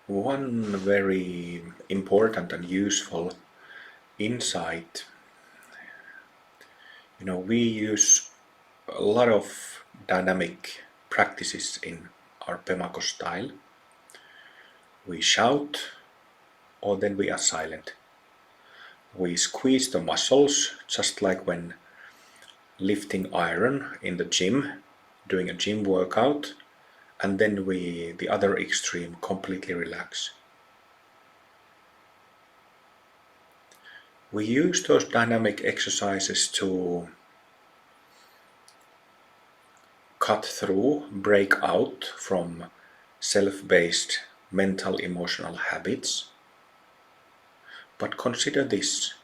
One very important and useful insight, we use a lot of dynamic practices in our Pemako style. We shout or then we are silent. We squeeze the muscles just like when lifting iron in the gym, doing a gym workout, and then the other extreme, completely relax. We use those dynamic exercises to cut through, break out from self-based mental emotional habits. But consider this,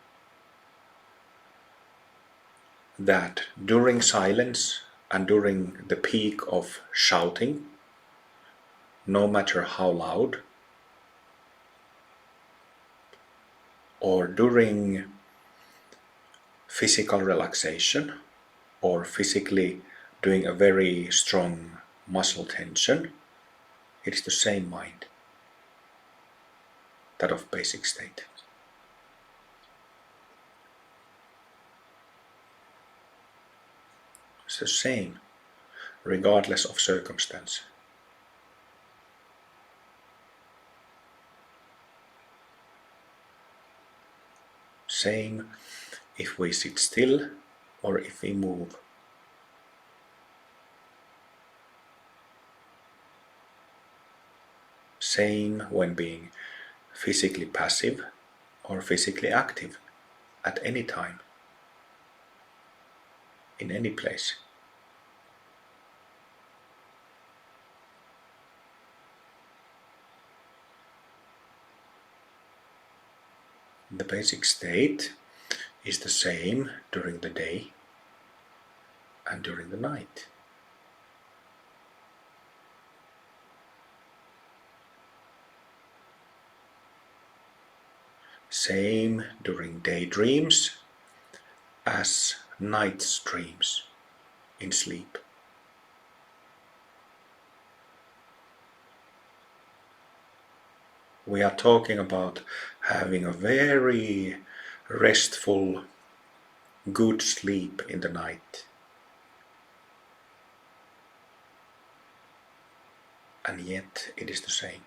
that during silence and during the peak of shouting, no matter how loud, or during physical relaxation, or physically doing a very strong muscle tension, it is the same mind, that of basic state. It's the same, regardless of circumstance. Same if we sit still or if we move. Same when being physically passive or physically active at any time, in any place. The basic state is the same during the day and during the night. Same during daydreams as night dreams in sleep. We are talking about having a very restful, good sleep in the night. And yet it is the same.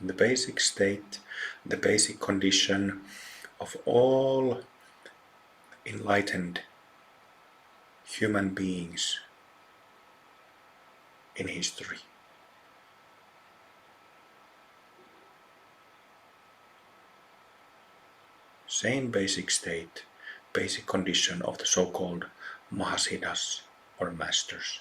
The basic state, the basic condition of all enlightened human beings in history. Same basic state, basic condition of the so-called Mahasiddhas or masters.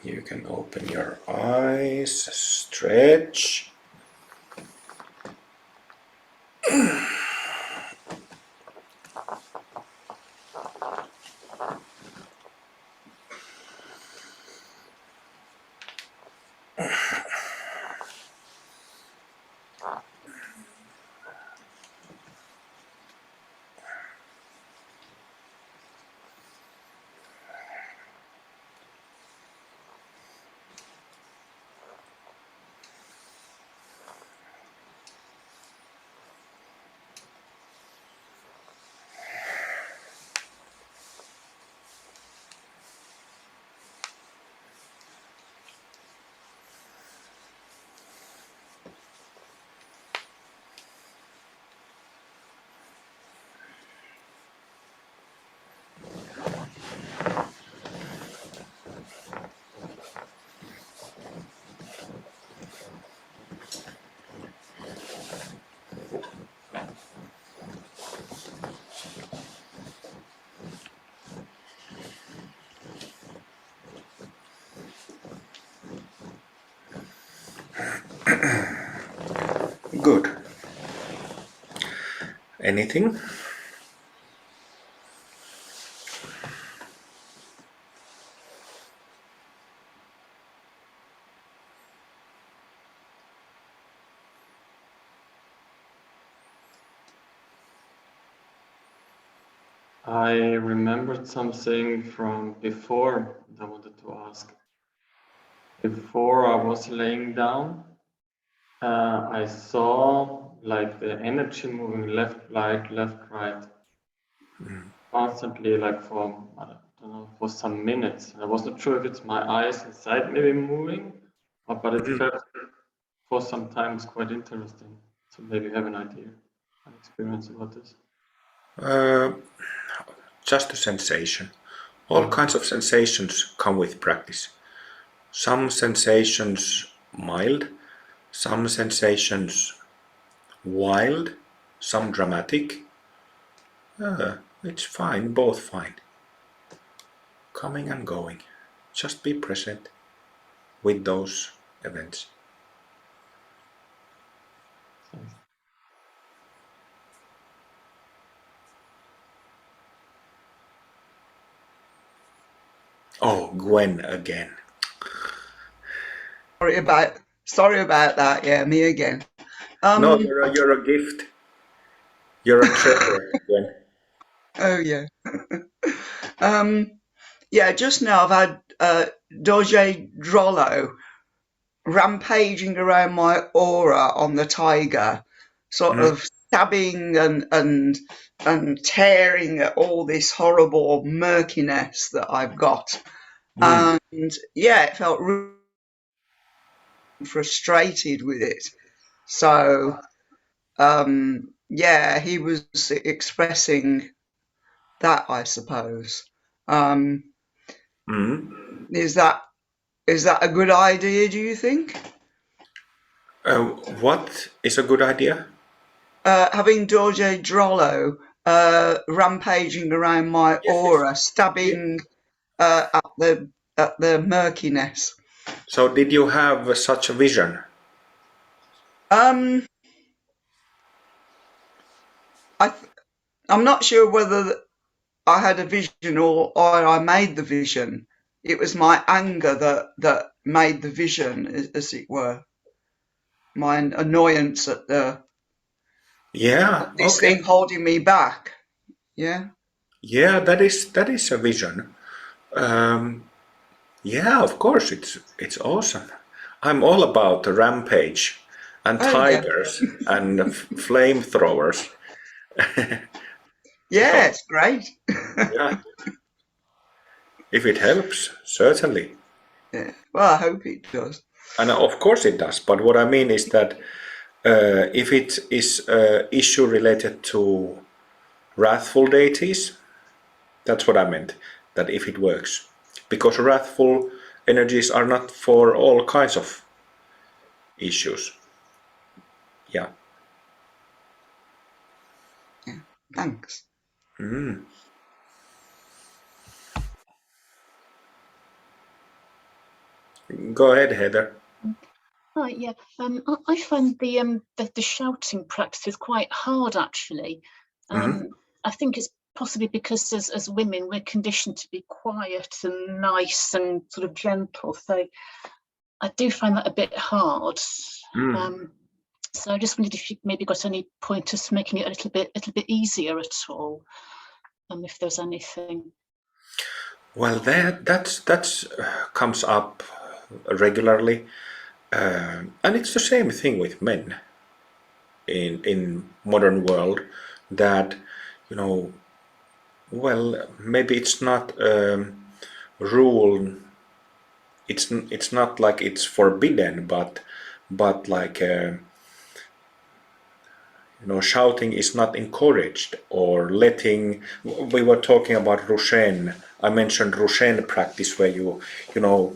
You can open your eyes, stretch. Good. Anything? I remembered something from before that I wanted to ask. Before I was laying down, I saw like the energy moving left, right, constantly, like for, I don't know, for some minutes. I was not sure if it's my eyes inside maybe moving, but it felt for some time it's quite interesting. So maybe you have an idea, an experience about this. Just a sensation. All kinds of sensations come with practice. Some sensations mild, some sensations wild, some dramatic. It's fine, both fine. Coming and going. Just be present with those events. Thanks. Oh, Gwen again. Sorry about that. Yeah, me again. No, Um. you're a gift. You're a treasure, Gwen. Oh yeah. Um. Yeah. Just now I've had Doge Drollo rampaging around my aura on the tiger, sort Mm, of stabbing and tearing at all this horrible murkiness that I've got. mm, And yeah, it felt really frustrated with it. So yeah, he was expressing that, I suppose. Um, mm. is that a good idea? Do you think What is a good idea? having Dorje Drollo rampaging around my Yes, yes. aura, Yeah. stabbing at the murkiness? So, did you have such a vision? Um, I'm not sure whether I had a vision or I made the vision. It was my anger that made the vision, as it were. My annoyance at Yeah, this thing okay. holding me back. Yeah. Yeah, that is a vision. Um, yeah, of course, it's awesome. I'm all about the rampage and Oh yeah. tigers and flamethrowers. Yeah, So, it's great. yeah, if it helps, certainly. Yeah. Well, I hope it does. And of course it does. But what I mean is that if it is an issue related to wrathful deities, that's what I meant. That if it works, because wrathful energies are not for all kinds of issues. Yeah. Yeah. Thanks. Mm. Go ahead, Heather. Hi, yeah. I find the shouting practice is quite hard, actually. I think it's possibly because as women we're conditioned to be quiet and nice and sort of gentle. So I do find that a bit hard. So I just wondered if you maybe got any pointers for making it a little bit easier at all, if there's anything. Well, that's comes up regularly, and it's the same thing with men in modern world. That, you know, well, maybe it's not rule. It's not like it's forbidden, but like. Shouting is not encouraged, or letting. We were talking about Rushen. I mentioned Rushen practice, where you know,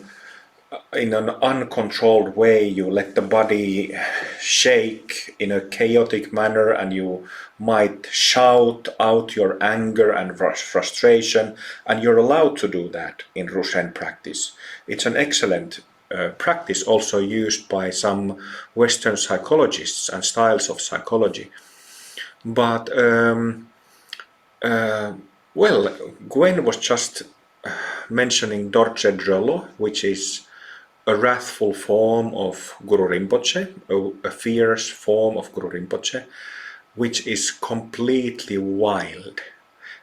in an uncontrolled way, you let the body shake in a chaotic manner, and you might shout out your anger and frustration, and you're allowed to do that in Rushen practice. It's an excellent practice, also used by some Western psychologists and styles of psychology. But well, Gwen was just mentioning Dorje Drollo, which is a wrathful form of Guru Rinpoche, a fierce form of Guru Rinpoche, which is completely wild,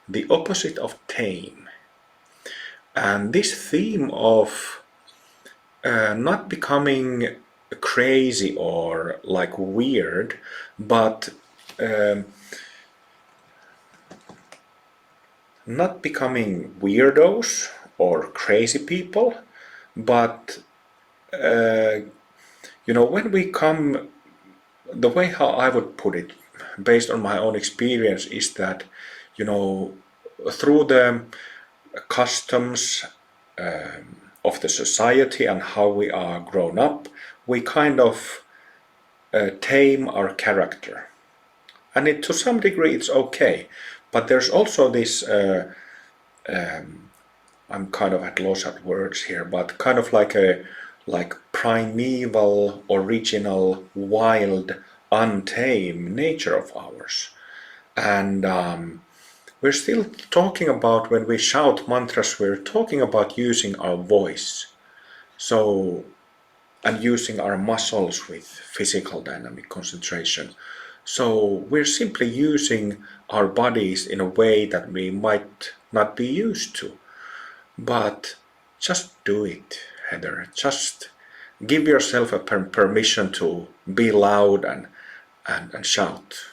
the opposite of tame. And this theme of not becoming crazy or like weird, but not becoming weirdos or crazy people, but when we come, the way how I would put it, based on my own experience, is that, through the customs of the society and how we are grown up, we kind of tame our character. And to some degree it's okay. But there's also this, I'm kind of at loss at words here, but kind of like primeval, original, wild, untamed nature of ours. And we're still talking about, when we shout mantras, we're talking about using our voice. So, and using our muscles with physical dynamic concentration. So we're simply using our bodies in a way that we might not be used to. But just do it, Heather. Just give yourself a permission to be loud and shout.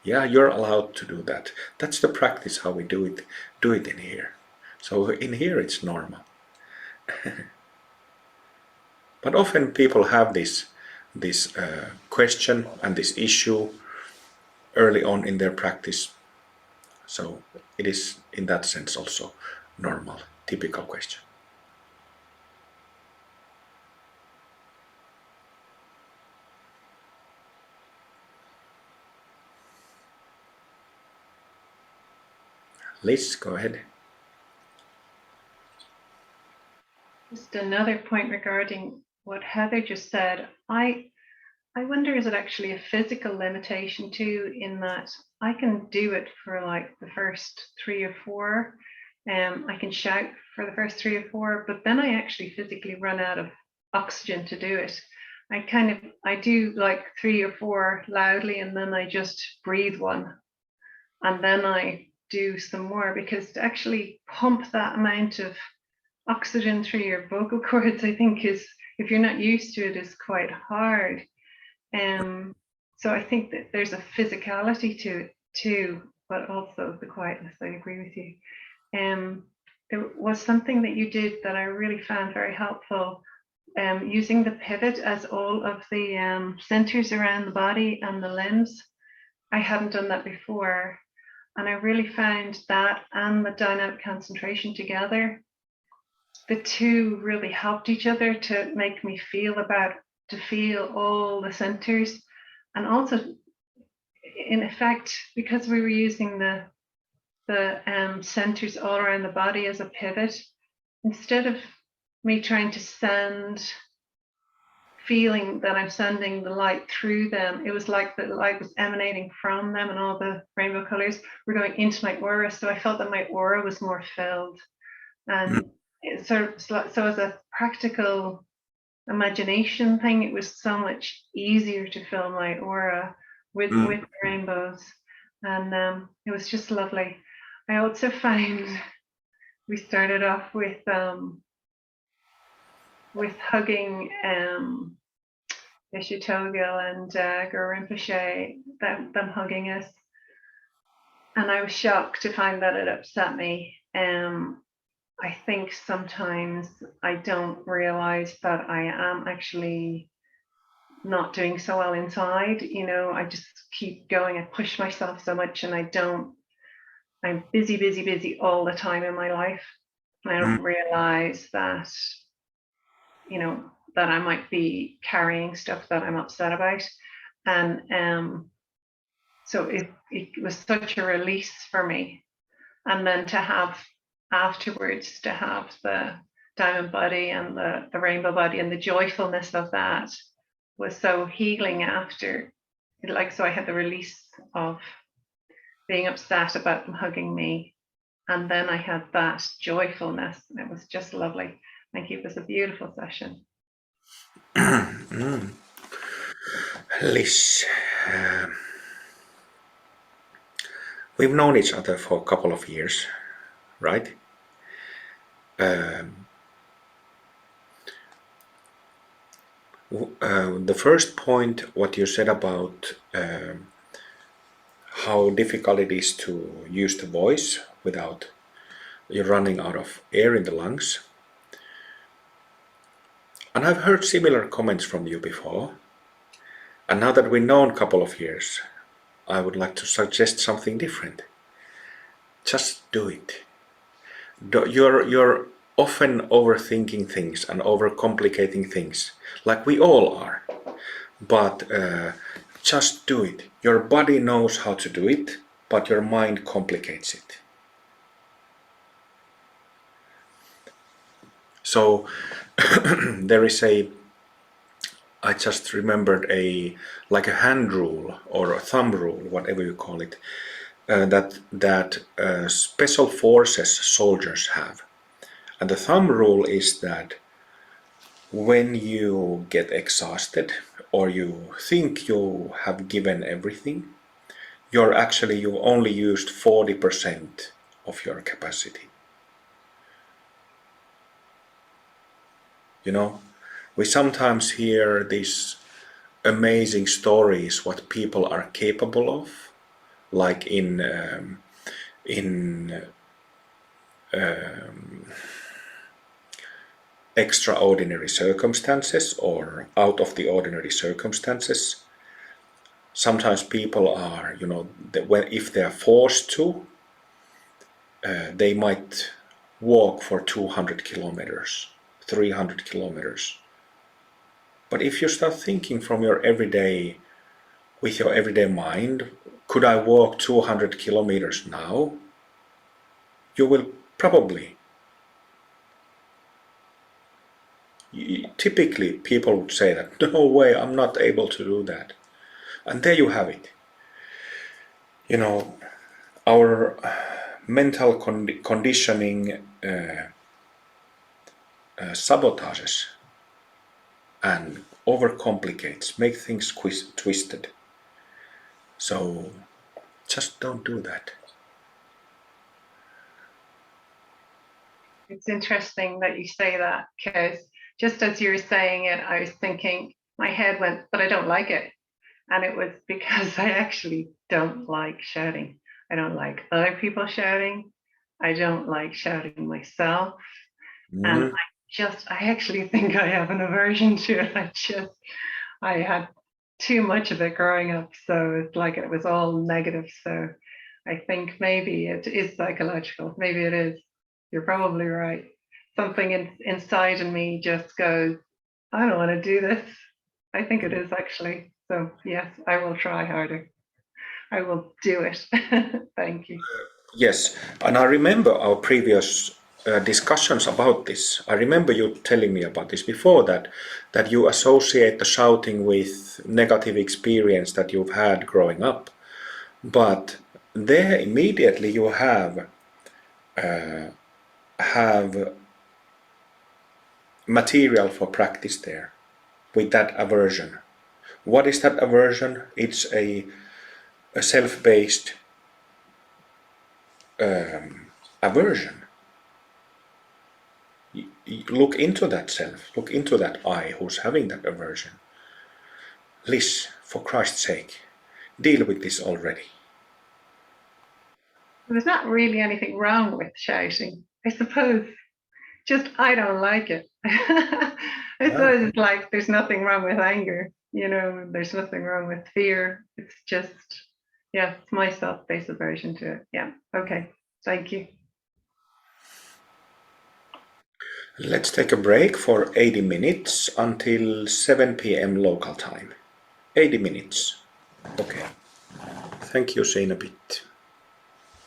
Yeah, you're allowed to do that. That's the practice how we do it in here. So in here it's normal. But often people have this question and this issue early on in their practice. So it is in that sense also normal, typical question. Liz, go ahead. Just another point regarding what Heather just said. I wonder, is it actually a physical limitation too, in that I can do it for like the first 3 or 4. I can shout for the first 3 or 4, but then I actually physically run out of oxygen to do it. I do like 3 or 4 loudly, and then I just breathe one, and then I do some more, because to actually pump that amount of oxygen through your vocal cords, I think, is, if you're not used to it, is quite hard. So I think that there's a physicality to it too, but also the quietness. I agree with you. There was something that you did that I really found very helpful, using the pivot as all of the centers around the body and the limbs. I hadn't done that before, and I really found that and the dynamic concentration together, the two really helped each other to make me feel all the centers. And also, in effect, because we were using the centers all around the body as a pivot, instead of me trying to feeling that I'm sending the light through them. It was like the light was emanating from them and all the rainbow colors were going into my aura. So I felt that my aura was more filled. And it sort of, so as a practical imagination thing, it was so much easier to fill my aura with rainbows. And it was just lovely. I also find we started off with hugging Vishu Togil and Guru Rinpoche, them hugging us. And I was shocked to find that it upset me. I think sometimes I don't realize that I am actually not doing so well inside. You know, I just keep going. I push myself so much and I'm busy all the time in my life. And I don't realize that, you know, that I might be carrying stuff that I'm upset about. And so it was such a release for me. And then to have afterwards, to have the diamond body and the rainbow body and the joyfulness of that was so healing after. Like, so I had the release of being upset about them hugging me. And then I had that joyfulness. It was just lovely. Thank you. It was a beautiful session. Liz, we've known each other for a couple of years, right? The first point, what you said about how difficult it is to use the voice without you running out of air in the lungs. And I've heard similar comments from you before. And now that we've known a couple of years, I would like to suggest something different. Just do it. You're often overthinking things and overcomplicating things, like we all are. But just do it. Your body knows how to do it, but your mind complicates it. So there is I just remembered like a hand rule or a thumb rule, whatever you call it, that special forces soldiers have. And the thumb rule is that when you get exhausted or you think you have given everything, you only used 40% of your capacity. You know, we sometimes hear these amazing stories what people are capable of, like in extraordinary circumstances or out of the ordinary circumstances. Sometimes people are, you know, if they are forced to, they might walk for 200 kilometers, 300 kilometers. But if you start thinking from your everyday, with your everyday mind, could I walk 200 kilometers now? You will probably. Typically, people would say that, no way, I'm not able to do that. And there you have it. You know, our mental conditioning sabotages and overcomplicates, make things twisted. So just don't do that. It's interesting that you say that, because just as you were saying it, I was thinking, my head went, but I don't like it. And it was because I actually don't like shouting. I don't like other people shouting. I don't like shouting myself. And I actually think I have an aversion to it. I had too much of it growing up. So it's like it was all negative. So I think maybe it is psychological. Maybe it is. You're probably right. Something inside of me just goes, I don't want to do this. I think it is actually. So yes, I will try harder. I will do it. Thank you. Yes, and I remember our previous discussions about this. I remember you telling me about this before, that you associate the shouting with negative experience that you've had growing up, but there immediately you have material for practice there with that aversion. What is that aversion? It's a self-based aversion. Look into that self, look into that I who's having that aversion. Liz, for Christ's sake, deal with this already. There's not really anything wrong with shouting, I suppose. Just I don't like it. I suppose it's like there's nothing wrong with anger, you know, there's nothing wrong with fear. It's just, yeah, it's my self-based aversion to it. Yeah, okay, thank you. Let's take a break for 80 minutes until 7 p.m. local time. 80 minutes. Okay. Thank you, see you in a bit.